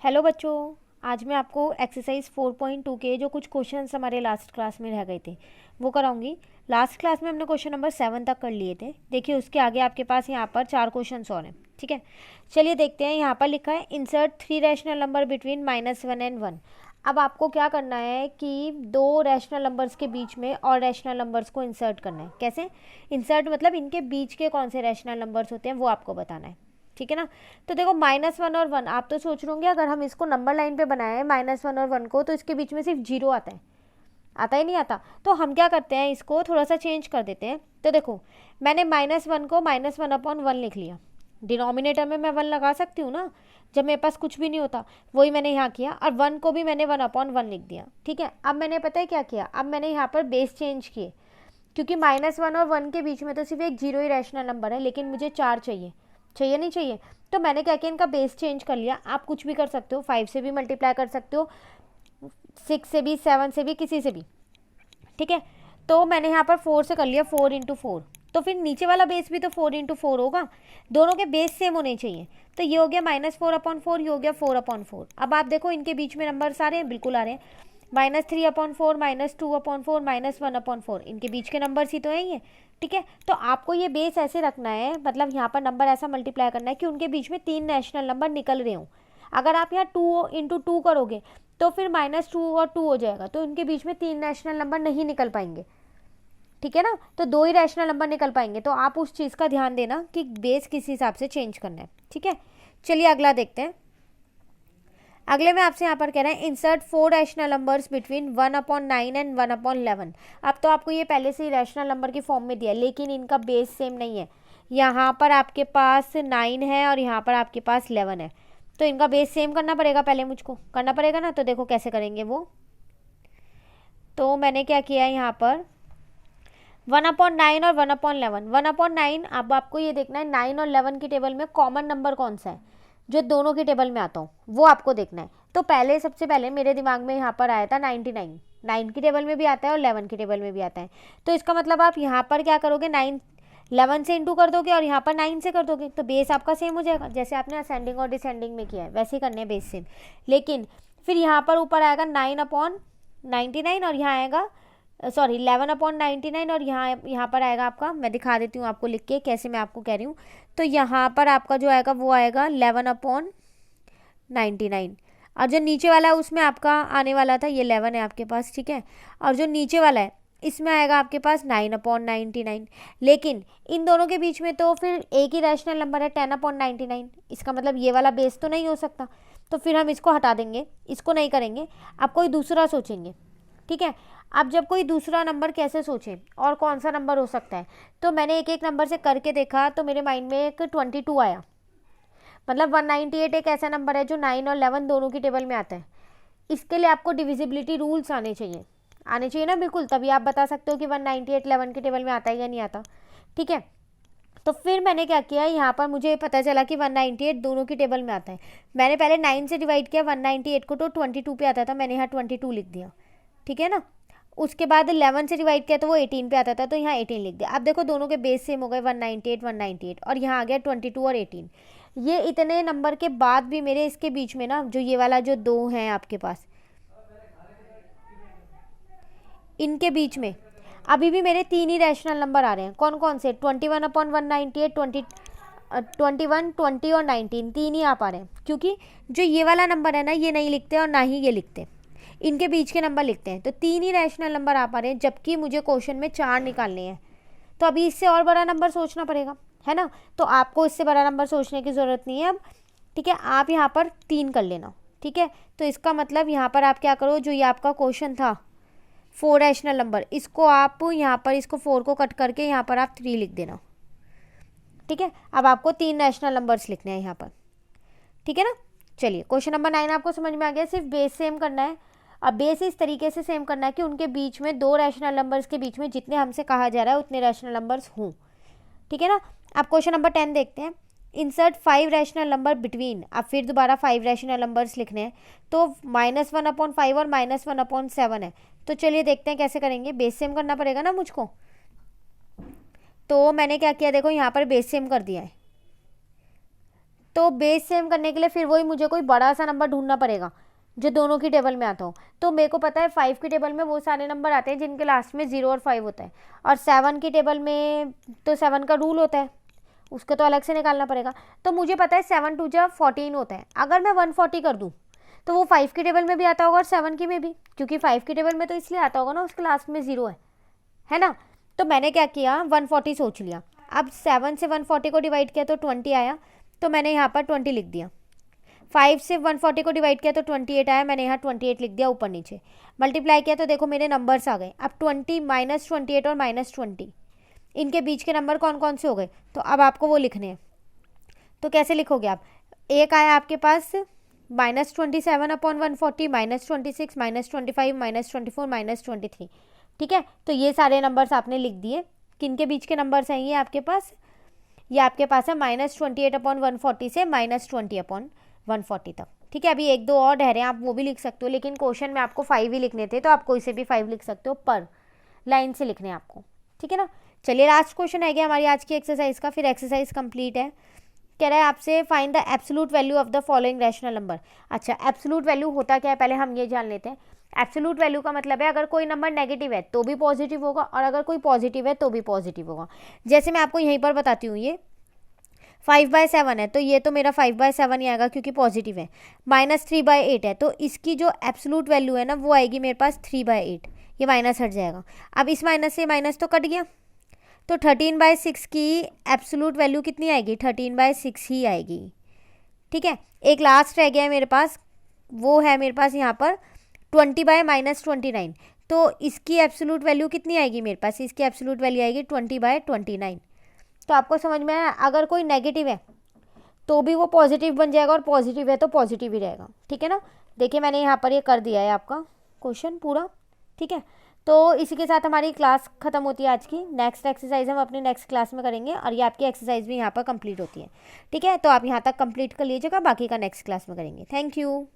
Hello बच्चों। आज मैं आपको एक्सरसाइज 4.2 के जो कुछ क्वेश्चंस हमारे लास्ट क्लास में रह गए थे वो कराऊंगी। लास्ट क्लास में हमने क्वेश्चन नंबर 7 तक कर लिए थे। देखिए उसके आगे आपके पास यहाँ पर 4 क्वेश्चंस और हैं। ठीक है, चलिए देखते हैं। यहाँ पर लिखा है insert 3 rational number between -1 and 1। अब आपको क्या करना है कि दो रैशनल नंबर्स के बीच में और रैशनल नंबर्स को इंसर्ट करना है। कैसे इंसर्ट, मतलब इनके बीच के कौन से रैशनल नंबर्स होते हैं वो आपको बताना है। ठीक है ना। तो देखो -1 और 1, आप तो सोच रहे होंगे अगर हम इसको नंबर लाइन पे बनाए -1 और 1 को तो इसके बीच में सिर्फ 0 आता है। आता ही नहीं आता। तो हम क्या करते हैं, इसको थोड़ा सा चेंज कर देते हैं। तो देखो मैंने -1 को -1/1 लिख लिया। डिनोमिनेटर में मैं 1 लगा सकती हूँ ना, जब मेरे पास कुछ भी नहीं होता। वही मैंने यहाँ किया, और 1 को भी मैंने 1/1 लिख दिया। ठीक है, अब मैंने पता है क्या किया, अब मैंने यहाँ पर बेस चेंज किए, क्योंकि -1 और 1 के बीच में तो सिर्फ एक 0 ही रैशनल नंबर है, लेकिन मुझे 4 चाहिए। चाहिए नहीं चाहिए, तो मैंने क्या किया, इनका बेस चेंज कर लिया। आप कुछ भी कर सकते हो, 5 से भी मल्टीप्लाई कर सकते हो, 6 से भी, 7 से भी, किसी से भी। ठीक है, तो मैंने यहाँ पर 4 से कर लिया, 4 × 4। तो फिर नीचे वाला बेस भी तो 4 × 4 होगा। दोनों के बेस सेम होने चाहिए। तो ये हो गया -4/4, ये हो गया 4/4। अब आप देखो इनके बीच में नंबर्स आ रहे हैं, बिल्कुल आ रहे हैं। -3/4, -2/4, -1/4, इनके बीच के नंबर्स ही तो हैं ये। ठीक है, तो आपको ये बेस ऐसे रखना है, मतलब यहाँ पर नंबर ऐसा मल्टीप्लाई करना है कि उनके बीच में 3 रैशनल नंबर निकल रहे हों। अगर आप यहाँ 2 × 2 करोगे तो फिर -2 और 2 हो जाएगा, तो इनके बीच में 3 रैशनल नंबर नहीं निकल पाएंगे। ठीक है ना, तो 2 ही रैशनल नंबर निकल पाएंगे। तो आप उस चीज़ का ध्यान देना कि बेस किस हिसाब से चेंज करना है। ठीक है, चलिए अगला देखते हैं। अगले में आपसे यहाँ पर कह रहे हैं insert 4 rational numbers between 1/9 and 1/11। अब तो आपको ये पहले से ही रैशनल नंबर की फॉर्म में दिया है, लेकिन इनका बेस सेम नहीं है। यहाँ पर आपके पास 9 है और यहाँ पर आपके पास 11 है, तो इनका बेस सेम करना पड़ेगा। पहले मुझको करना पड़ेगा ना, तो देखो कैसे करेंगे वो। तो मैंने क्या किया है, यहाँ पर 1/9 और 1/11। 1/9, अब आपको ये देखना है 9 और 11 की टेबल में कॉमन नंबर कौन सा है, जो दोनों की टेबल में आता हूँ, वो आपको देखना है। तो पहले सबसे पहले मेरे दिमाग में यहाँ पर आया था 99। 9 की टेबल में भी आता है और 11 की टेबल में भी आता है। तो इसका मतलब आप यहाँ पर क्या करोगे, 9 11 से इंटू कर दोगे और यहाँ पर 9 से कर दोगे, तो बेस आपका सेम हो जाएगा। जैसे आपने असेंडिंग और डिसेंडिंग में किया है वैसे ही करने हैं बेस सेम। लेकिन फिर यहाँ पर ऊपर आएगा 9/99 और यहाँ आएगा 11/99, और यहाँ पर आएगा आपका, मैं दिखा देती हूँ आपको लिख के कैसे मैं आपको कह रही हूँ। तो यहाँ पर आपका जो आएगा वो आएगा 11/99, और जो नीचे वाला है उसमें आपका आने वाला था, ये 11 है आपके पास। ठीक है, और जो नीचे वाला है इसमें आएगा आपके पास 9/99। लेकिन इन दोनों के बीच में तो फिर एक ही रैशनल नंबर है 10/99। इसका मतलब ये वाला बेस तो नहीं हो सकता, तो फिर हम इसको हटा देंगे, इसको नहीं करेंगे। आप कोई दूसरा सोचेंगे। ठीक है, अब जब कोई दूसरा नंबर कैसे सोचें और कौन सा नंबर हो सकता है, तो मैंने एक एक नंबर से करके देखा, तो मेरे माइंड में एक 22 आया। मतलब 198 एक ऐसा नंबर है जो 9 और 11 दोनों की टेबल में आता है। इसके लिए आपको डिविजिबिलिटी रूल्स आने चाहिए, आने चाहिए ना, बिल्कुल, तभी आप बता सकते हो कि 198 11 की टेबल में आता है या नहीं आता। ठीक है, तो फिर मैंने क्या किया, यहाँ पर मुझे पता चला कि 198 दोनों की टेबल में आता है। मैंने पहले 9 से डिवाइड किया 198 को, तो 22 पे आता था, मैंने यहाँ 22 लिख दिया। ठीक है ना, उसके बाद 11 से डिवाइड किया तो वो 18 पे आता था, तो यहाँ 18 लिख दिया। अब देखो दोनों के बेस सेम हो गए, 198 198, और यहाँ आ गया 22 और 18। ये इतने नंबर के बाद भी मेरे इसके बीच में ना, जो ये वाला जो 2 है आपके पास, इनके बीच में अभी भी मेरे 3 ही रैशनल नंबर आ रहे हैं। कौन कौन से, 21/198, 21 20 और 19, 3 ही आ पा रहे हैं। क्योंकि जो ये वाला नंबर है ना, ये नहीं लिखते और ना ही ये लिखते, इनके बीच के नंबर लिखते हैं। तो 3 ही रैशनल नंबर आ पा रहे हैं, जबकि मुझे क्वेश्चन में 4 निकालने हैं। तो अभी इससे और बड़ा नंबर सोचना पड़ेगा, है ना। तो आपको इससे बड़ा नंबर सोचने की ज़रूरत नहीं है अब। ठीक है, आप यहाँ पर 3 कर लेना। ठीक है, तो इसका मतलब यहाँ पर आप क्या करो, जो ये आपका क्वेश्चन था 4 रैशनल नंबर, इसको आप यहाँ पर इसको 4 को कट करके यहाँ पर आप 3 लिख देना। ठीक है, अब आपको 3 रैशनल नंबर्स लिखने हैं यहाँ पर। ठीक है ना, चलिए क्वेश्चन नंबर 9 आपको समझ में आ गया। सिर्फ बेस सेम करना है। अब बेस इस तरीके से सेम करना है कि उनके बीच में 2 रैशनल नंबर्स के बीच में जितने हमसे कहा जा रहा है उतने रैशनल नंबर्स हों। ठीक है ना, अब क्वेश्चन नंबर 10 देखते हैं। इंसर्ट 5 रैशनल नंबर बिटवीन, अब फिर दोबारा 5 रैशनल नंबर्स लिखने हैं। तो -1/5 और -1/7 है। तो चलिए देखते हैं कैसे करेंगे, बेस सेम करना पड़ेगा ना मुझको। तो मैंने क्या किया, देखो यहाँ पर बेस सेम कर दिया है। तो बेस सेम करने के लिए फिर वही मुझे कोई बड़ा सा नंबर ढूंढना पड़ेगा जो दोनों की टेबल में आता हो। तो मेरे को पता है 5 की टेबल में वो सारे नंबर आते हैं जिनके लास्ट में 0 और 5 होता है, और 7 की टेबल में तो 7 का रूल होता है, उसको तो अलग से निकालना पड़ेगा। तो मुझे पता है 7 2 जा 14 होता है। अगर मैं 140 कर दूँ तो वो 5 की टेबल में भी आता होगा और 7 की में भी, क्योंकि 5 की टेबल में तो इसलिए आता होगा ना उसके लास्ट में 0 है ना। तो मैंने क्या किया, 140 सोच लिया। अब 7 से 140 को डिवाइड किया तो 20 आया, तो मैंने यहाँ पर 20 लिख दिया। 5 से 140 को डिवाइड किया तो 28 आया, मैंने यहाँ 28 लिख दिया ऊपर नीचे। मल्टीप्लाई किया तो देखो मेरे नंबर्स आ गए। अब 20 -28 और -20, इनके बीच के नंबर कौन कौन से हो गए, तो अब आपको वो लिखने हैं। तो कैसे लिखोगे आप, एक आया आपके पास -27 अपॉन 140, -26, -25, -24, -23। ठीक है, तो ये सारे नंबर्स आपने लिख दिए। किनके बीच के नंबर्स हैं ये आपके पास, ये आपके पास है -28 अपॉन 140 से -20 अपॉन 140 तक। ठीक है, अभी एक दो और रह रहे हैं, आप वो भी लिख सकते हो, लेकिन क्वेश्चन में आपको 5 ही लिखने थे, तो आप कोई से भी 5 लिख सकते हो, पर लाइन से लिखने हैं आपको। ठीक है ना। चलिए लास्ट क्वेश्चन है गया हमारी आज की एक्सरसाइज का, फिर एक्सरसाइज कंप्लीट है। कह रहा है आपसे find the absolute value of the following rational number. अच्छा, एब्सोल्यूट वैल्यू होता क्या है पहले हम ये जान लेते हैं। एब्सोल्यूट वैल्यू का मतलब है अगर कोई नंबर नेगेटिव है तो भी पॉजिटिव होगा, और अगर कोई पॉजिटिव है तो भी पॉजिटिव होगा। जैसे मैं आपको यहीं पर बताती हूँ, ये 5/7 है, तो ये तो मेरा 5/7 ही आएगा क्योंकि पॉजिटिव है। -3/8 है, तो इसकी जो एब्सोल्यूट वैल्यू है ना वो आएगी मेरे पास 3/8, ये माइनस हट जाएगा। अब इस माइनस से माइनस तो कट गया, तो 13/6 की एब्सोल्यूट वैल्यू कितनी आएगी, 13/6 ही आएगी। ठीक है, एक लास्ट रह गया है मेरे पास, वो है मेरे पास यहाँ पर 20/-29, तो इसकी एब्सोल्यूट वैल्यू कितनी आएगी मेरे पास, इसकी एब्सोल्यूट वैल्यू आएगी 20/29। तो आपको समझ में आया, अगर कोई नेगेटिव है तो भी वो पॉजिटिव बन जाएगा, और पॉजिटिव है तो पॉजिटिव ही रहेगा। ठीक है ना। देखिए मैंने यहाँ पर ये कर दिया है आपका क्वेश्चन पूरा। ठीक है, तो इसी के साथ हमारी क्लास खत्म होती है आज की। नेक्स्ट एक्सरसाइज हम अपने नेक्स्ट क्लास में करेंगे, और ये आपकी एक्सरसाइज भी यहाँ पर कंप्लीट होती है। ठीक है, तो आप यहाँ तक कंप्लीट कर लीजिएगा, बाकी का नेक्स्ट क्लास में करेंगे। Thank you.